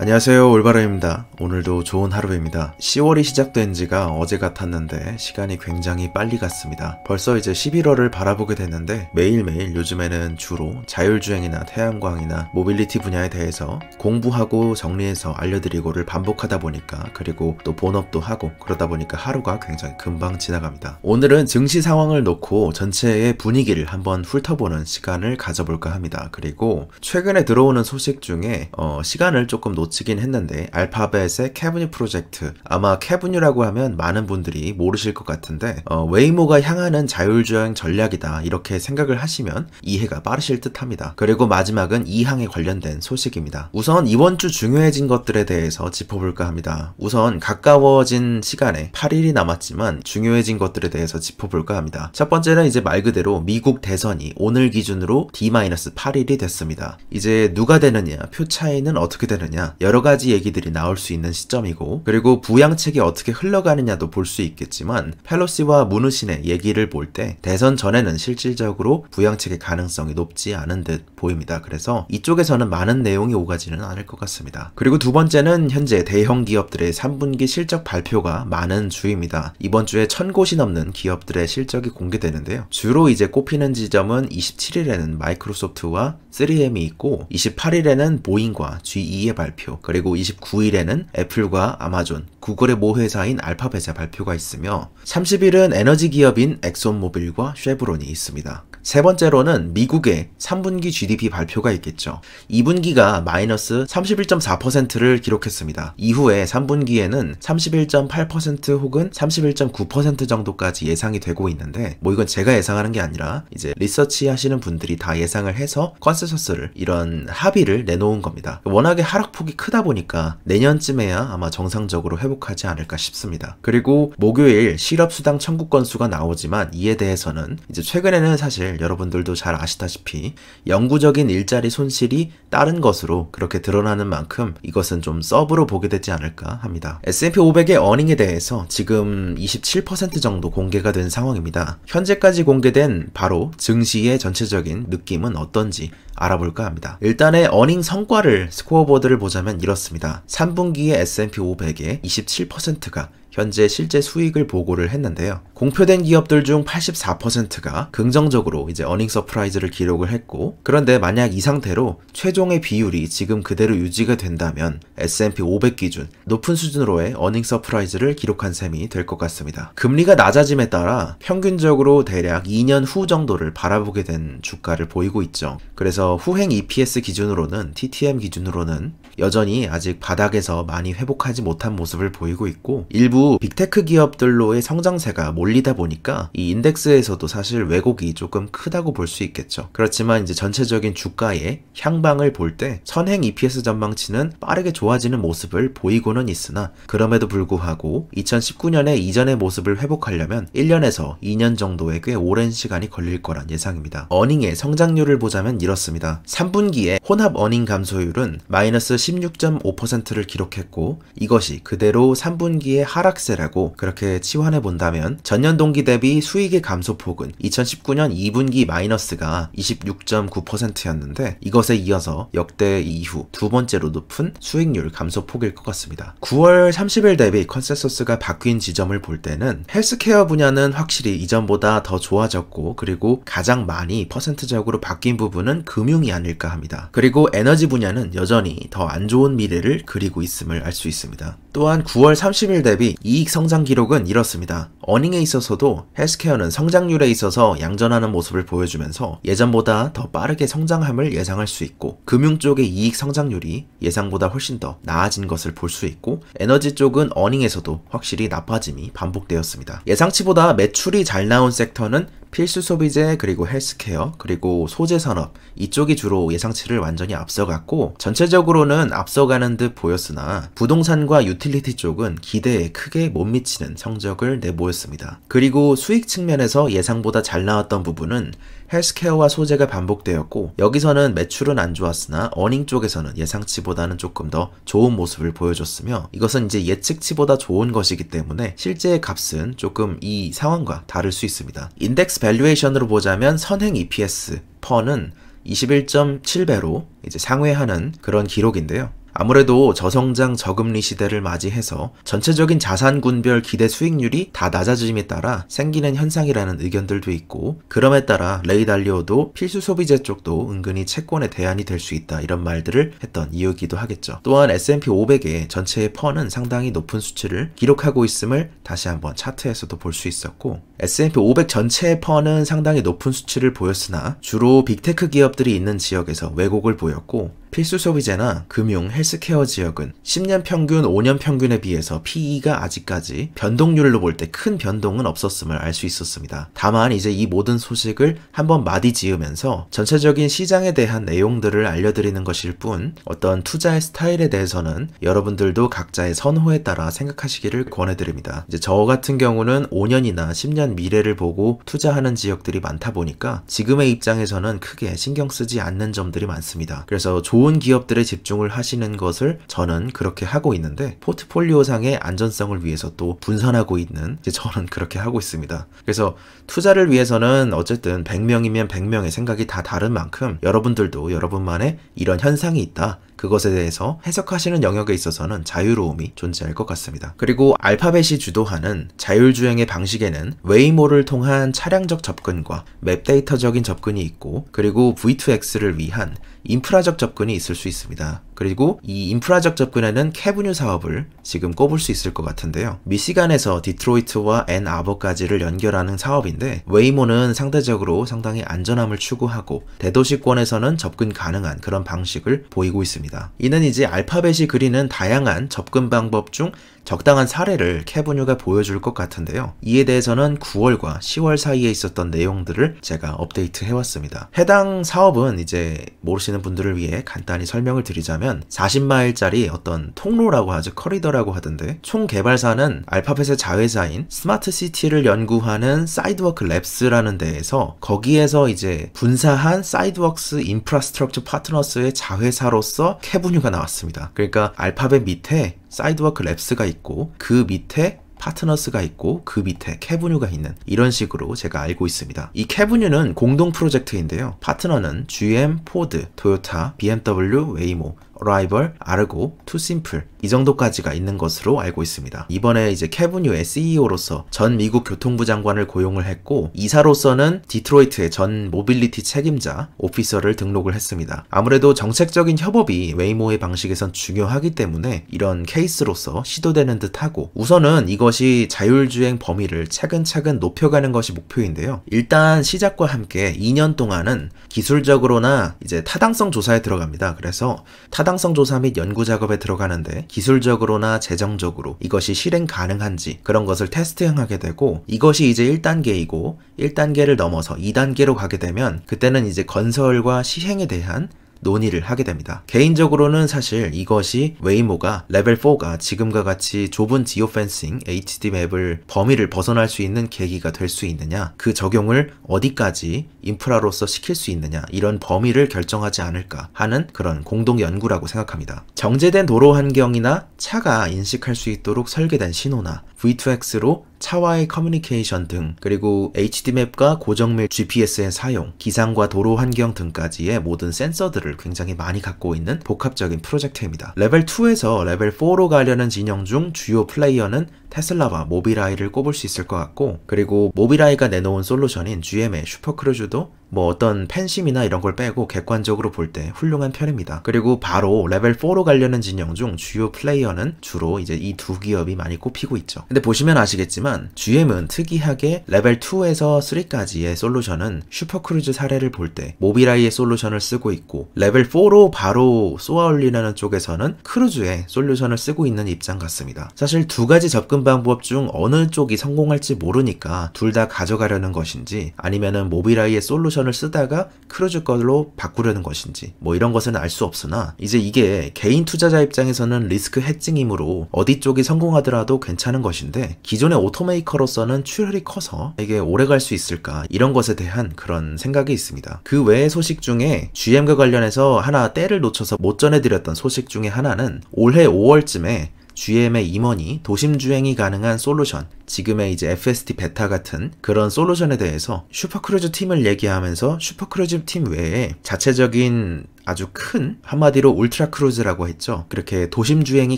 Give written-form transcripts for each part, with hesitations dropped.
안녕하세요, 올바름입니다. 오늘도 좋은 하루입니다. 10월이 시작된 지가 어제 같았는데 시간이 굉장히 빨리 갔습니다. 벌써 이제 11월을 바라보게 됐는데 매일매일 요즘에는 주로 자율주행이나 태양광이나 모빌리티 분야에 대해서 공부하고 정리해서 알려드리고를 반복하다 보니까, 그리고 또 본업도 하고 그러다 보니까 하루가 굉장히 금방 지나갑니다. 오늘은 증시 상황을 놓고 전체의 분위기를 한번 훑어보는 시간을 가져볼까 합니다. 그리고 최근에 들어오는 소식 중에 시간을 조금 놓치긴 했는데, 알파벳의 캐브뉴 프로젝트, 아마 캐브뉴라고 하면 많은 분들이 모르실 것 같은데 웨이모가 향하는 자율주행 전략이다 이렇게 생각을 하시면 이해가 빠르실 듯 합니다. 그리고 마지막은 이 항에 관련된 소식입니다. 우선 이번 주 중요해진 것들에 대해서 짚어볼까 합니다. 우선 가까워진 시간에 8일이 남았지만 중요해진 것들에 대해서 짚어볼까 합니다. 첫 번째는 이제 말 그대로 미국 대선이 오늘 기준으로 D-8일이 됐습니다. 이제 누가 되느냐, 표 차이는 어떻게 되느냐, 여러 가지 얘기들이 나올 수 있는 시점이고, 그리고 부양책이 어떻게 흘러가느냐도 볼 수 있겠지만 펠로시와 문우신의 얘기를 볼 때 대선 전에는 실질적으로 부양책의 가능성이 높지 않은 듯 보입니다. 그래서 이쪽에서는 많은 내용이 오가지는 않을 것 같습니다. 그리고 두 번째는 현재 대형 기업들의 3분기 실적 발표가 많은 주입니다. 이번 주에 1000곳이 넘는 기업들의 실적이 공개되는데요. 주로 이제 꼽히는 지점은 27일에는 마이크로소프트와 3M이 있고, 28일에는 보잉과 GE의 발표, 그리고 29일에는 애플과 아마존, 구글의 모 회사인 알파벳의 발표가 있으며, 30일은 에너지 기업인 엑손모빌과 쉐브론이 있습니다. 세 번째로는 미국의 3분기 GDP 발표가 있겠죠. 2분기가 마이너스 31.4%를 기록했습니다. 이후에 3분기에는 31.8% 혹은 31.9% 정도까지 예상이 되고 있는데, 이건 제가 예상하는 게 아니라 이제 리서치 하시는 분들이 다 예상을 해서 컨센서스를, 이런 합의를 내놓은 겁니다. 워낙에 하락폭이 크다 보니까 내년쯤에야 아마 정상적으로 회복하지 않을까 싶습니다. 그리고 목요일 실업수당 청구 건수가 나오지만 이에 대해서는 이제 최근에는 사실 여러분들도 잘 아시다시피 영구적인 일자리 손실이 따른 것으로 그렇게 드러나는 만큼 이것은 좀 서브로 보게 되지 않을까 합니다. S&P 500의 어닝에 대해서 지금 27% 정도 공개가 된 상황입니다. 현재까지 공개된 바로 증시의 전체적인 느낌은 어떤지 알아볼까 합니다. 일단의 어닝 성과를, 스코어보드를 보자면 이렇습니다. 3분기에 S&P 500의 27%가 현재 실제 수익을 보고를 했는데요. 공표된 기업들 중 84%가 긍정적으로 이제 어닝 서프라이즈를 기록을 했고, 그런데 만약 이 상태로 최종의 비율이 지금 그대로 유지가 된다면 S&P 500 기준 높은 수준으로의 어닝 서프라이즈를 기록한 셈이 될 것 같습니다. 금리가 낮아짐에 따라 평균적으로 대략 2년 후 정도를 바라보게 된 주가를 보이고 있죠. 그래서 후행 EPS 기준으로는, TTM 기준으로는 여전히 아직 바닥에서 많이 회복하지 못한 모습을 보이고 있고, 일부 빅테크 기업들로의 성장세가 몰리다 보니까 이 인덱스에서도 사실 왜곡이 조금 크다고 볼 수 있겠죠. 그렇지만 이제 전체적인 주가의 향방을 볼 때 선행 EPS 전망치는 빠르게 좋아지는 모습을 보이고는 있으나, 그럼에도 불구하고 2019년에 이전의 모습을 회복하려면 1년에서 2년 정도의 꽤 오랜 시간이 걸릴 거란 예상입니다. 어닝의 성장률을 보자면 이렇습니다. 3분기에 혼합 어닝 감소율은 마이너스 16.5%를 기록했고, 이것이 그대로 3분기의 하락세라고 그렇게 치환해 본다면 전년 동기 대비 수익의 감소폭은 2019년 2분기 마이너스가 26.9%였는데 이것에 이어서 역대 이후 두 번째로 높은 수익률 감소폭일 것 같습니다. 9월 30일 대비 컨센서스가 바뀐 지점을 볼 때는 헬스케어 분야는 확실히 이전보다 더 좋아졌고, 그리고 가장 많이 퍼센트적으로 바뀐 부분은 금융이 아닐까 합니다. 그리고 에너지 분야는 여전히 더 안 좋은 미래를 그리고 있음을 알 수 있습니다. 또한 9월 30일 대비 이익 성장 기록은 이렇습니다. 어닝에 있어서도 헬스케어는 성장률에 있어서 양전하는 모습을 보여주면서 예전보다 더 빠르게 성장함을 예상할 수 있고, 금융 쪽의 이익 성장률이 예상보다 훨씬 더 나아진 것을 볼 수 있고, 에너지 쪽은 어닝에서도 확실히 나빠짐이 반복되었습니다. 예상치보다 매출이 잘 나온 섹터는 필수 소비재, 그리고 헬스케어, 그리고 소재 산업, 이쪽이 주로 예상치를 완전히 앞서갔고, 전체적으로는 앞서가는 듯 보였으나 부동산과 유틸리티 쪽은 기대에 크게 못 미치는 성적을 내보였습니다. 그리고 수익 측면에서 예상보다 잘 나왔던 부분은 헬스케어와 소재가 반복되었고, 여기서는 매출은 안 좋았으나 어닝 쪽에서는 예상치보다는 조금 더 좋은 모습을 보여줬으며, 이것은 이제 예측치보다 좋은 것이기 때문에 실제의 값은 조금 이 상황과 다를 수 있습니다. 인덱스 밸류에이션으로 보자면 선행 EPS 퍼는 21.7배로 이제 상회하는 그런 기록인데요. 아무래도 저성장 저금리 시대를 맞이해서 전체적인 자산군별 기대 수익률이 다 낮아짐에 따라 생기는 현상이라는 의견들도 있고, 그럼에 따라 레이 달리오도 필수 소비재 쪽도 은근히 채권의 대안이 될 수 있다 이런 말들을 했던 이유기도 하겠죠. 또한 S&P 500의 전체의 펀은 상당히 높은 수치를 기록하고 있음을 다시 한번 차트에서도 볼 수 있었고, S&P 500 전체의 펀은 상당히 높은 수치를 보였으나 주로 빅테크 기업들이 있는 지역에서 왜곡을 보였고, 필수 소비재나 금융, 헬스케어 지역은 10년 평균, 5년 평균에 비해서 PE가 아직까지 변동률로 볼 때 큰 변동은 없었음을 알 수 있었습니다. 다만 이제 이 모든 소식을 한번 마디 지으면서 전체적인 시장에 대한 내용들을 알려드리는 것일 뿐, 어떤 투자의 스타일에 대해서는 여러분들도 각자의 선호에 따라 생각하시기를 권해드립니다. 이제 저 같은 경우는 5년이나 10년 미래를 보고 투자하는 지역들이 많다 보니까 지금의 입장에서는 크게 신경 쓰지 않는 점들이 많습니다. 그래서 좋은 기업들에 집중을 하시는 것을 저는 그렇게 하고 있는데, 포트폴리오상의 안전성을 위해서 또 분산하고 있는 저는 그렇게 하고 있습니다. 그래서 투자를 위해서는 어쨌든 100명이면 100명의 생각이 다 다른 만큼 여러분들도 여러분만의 이런 현상이 있다, 그것에 대해서 해석하시는 영역에 있어서는 자유로움이 존재할 것 같습니다. 그리고 알파벳이 주도하는 자율주행의 방식에는 웨이모를 통한 차량적 접근과 맵데이터적인 접근이 있고, 그리고 V2X를 위한 인프라적 접근이 있을 수 있습니다. 그리고 이 인프라적 접근에는 캐브뉴 사업을 지금 꼽을 수 있을 것 같은데요. 미시간에서 디트로이트와 앤 아버까지를 연결하는 사업인데, 웨이모는 상대적으로 상당히 안전함을 추구하고 대도시권에서는 접근 가능한 그런 방식을 보이고 있습니다. 이는 이제 알파벳이 그리는 다양한 접근 방법 중 적당한 사례를 캐브뉴가 보여줄 것 같은데요. 이에 대해서는 9월과 10월 사이에 있었던 내용들을 제가 업데이트 해왔습니다. 해당 사업은 이제 모르시는 분들을 위해 간단히 설명을 드리자면 40마일짜리 어떤 통로라고 하죠. 커리더라고 하던데, 총 개발사는 알파벳의 자회사인 스마트시티를 연구하는 사이드워크 랩스라는 데에서, 거기에서 이제 분사한 사이드워크스 인프라스트럭처 파트너스의 자회사로서 캐브뉴가 나왔습니다. 그러니까 알파벳 밑에 사이드워크 랩스가 있고, 그 밑에 파트너스가 있고, 그 밑에 캐브뉴가 있는, 이런 식으로 제가 알고 있습니다. 이 캐브뉴는 공동 프로젝트인데요. 파트너는 GM, 포드, 토요타, BMW, 웨이모, 라이벌, 아르고, 투심플, 이 정도까지가 있는 것으로 알고 있습니다. 이번에 이제 캐브뉴의 CEO로서 전 미국 교통부 장관을 고용을 했고, 이사로서는 디트로이트의 전 모빌리티 책임자 오피서를 등록을 했습니다. 아무래도 정책적인 협업이 웨이모의 방식에선 중요하기 때문에 이런 케이스로서 시도되는 듯하고, 우선은 이것이 자율주행 범위를 차근차근 높여가는 것이 목표인데요. 일단 시작과 함께 2년 동안은 기술적으로나 이제 타당성 조사에 들어갑니다. 그래서 타당성 조사 및 연구 작업에 들어가는데, 기술적으로나 재정적으로 이것이 실행 가능한지 그런 것을 테스팅하게 되고, 이것이 이제 1단계이고 1단계를 넘어서 2단계로 가게 되면 그때는 이제 건설과 시행에 대한 논의를 하게 됩니다. 개인적으로는 사실 이것이 웨이모가 레벨 4가 지금과 같이 좁은 지오펜싱 HD 맵을 범위를 벗어날 수 있는 계기가 될 수 있느냐, 그 적용을 어디까지 인프라로서 시킬 수 있느냐, 이런 범위를 결정하지 않을까 하는 그런 공동 연구라고 생각합니다. 정제된 도로 환경이나 차가 인식할 수 있도록 설계된 신호나 V2X로 차와의 커뮤니케이션 등, 그리고 HD맵과 고정밀 GPS의 사용, 기상과 도로 환경 등까지의 모든 센서들을 굉장히 많이 갖고 있는 복합적인 프로젝트입니다. 레벨 2에서 레벨 4로 가려는 진영 중 주요 플레이어는 테슬라와 모빌아이를 꼽을 수 있을 것 같고, 그리고 모빌아이가 내놓은 솔루션인 GM의 슈퍼크루즈도 뭐 어떤 팬심이나 이런 걸 빼고 객관적으로 볼 때 훌륭한 편입니다. 그리고 바로 레벨 4로 가려는 진영 중 주요 플레이어는 주로 이제 이 두 기업이 많이 꼽히고 있죠. 근데 보시면 아시겠지만 GM은 특이하게 레벨 2에서 3까지의 솔루션은 슈퍼크루즈 사례를 볼 때 모빌아이의 솔루션을 쓰고 있고, 레벨 4로 바로 쏘아 올리려는 쪽에서는 크루즈의 솔루션을 쓰고 있는 입장 같습니다. 사실 두 가지 접근 방법 중 어느 쪽이 성공할지 모르니까 둘 다 가져가려는 것인지, 아니면은 모빌아이의 솔루션을 쓰다가 크루즈 걸로 바꾸려는 것인지, 뭐 이런 것은 알 수 없으나, 이제 이게 개인 투자자 입장에서는 리스크 해칭이므로 어디 쪽이 성공하더라도 괜찮은 것인데, 기존의 오토메이커로서는 출혈이 커서 이게 오래 갈 수 있을까, 이런 것에 대한 그런 생각이 있습니다. 그 외의 소식 중에 GM과 관련해서 하나 때를 놓쳐서 못 전해드렸던 소식 중에 하나는 올해 5월쯤에 GM의 임원이 도심 주행이 가능한 솔루션 지금의 이제 FSD 베타 같은 그런 솔루션에 대해서 슈퍼크루즈 팀을 얘기하면서 슈퍼크루즈 팀 외에 자체적인 아주 큰, 한마디로 울트라 크루즈라고 했죠. 그렇게 도심 주행이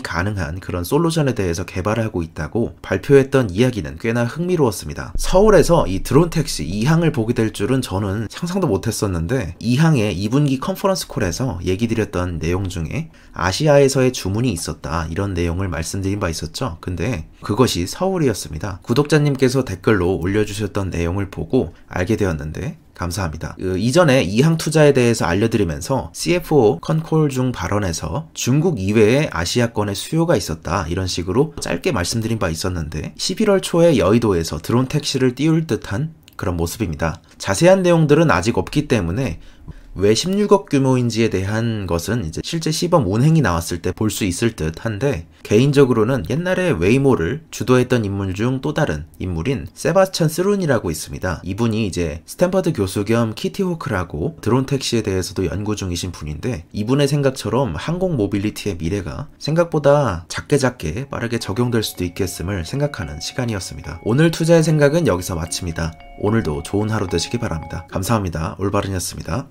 가능한 그런 솔루션에 대해서 개발을 하고 있다고 발표했던 이야기는 꽤나 흥미로웠습니다. 서울에서 이 드론 택시 2항을 보게 될 줄은 저는 상상도 못했었는데 2항의 2분기 컨퍼런스 콜에서 얘기 드렸던 내용 중에 아시아에서의 주문이 있었다, 이런 내용을 말씀드린 바 있었죠. 근데 그것이 서울이었습니다. 구독자님께서 댓글로 올려주셨던 내용을 보고 알게 되었는데 감사합니다. 이전에 이항 투자에 대해서 알려드리면서 CFO 컨콜 중 발언에서 중국 이외에 아시아권에 수요가 있었다, 이런 식으로 짧게 말씀드린 바 있었는데 11월 초에 여의도에서 드론 택시를 띄울 듯한 그런 모습입니다. 자세한 내용들은 아직 없기 때문에 왜 16억 규모인지에 대한 것은 이제 실제 시범 운행이 나왔을 때 볼 수 있을 듯 한데, 개인적으로는 옛날에 웨이모를 주도했던 인물 중 또 다른 인물인 세바스찬 스룬이라고 있습니다. 이분이 이제 스탠퍼드 교수 겸 키티호크라고 드론 택시에 대해서도 연구 중이신 분인데, 이분의 생각처럼 항공 모빌리티의 미래가 생각보다 작게 빠르게 적용될 수도 있겠음을 생각하는 시간이었습니다. 오늘 투자의 생각은 여기서 마칩니다. 오늘도 좋은 하루 되시기 바랍니다. 감사합니다. 올바른이었습니다.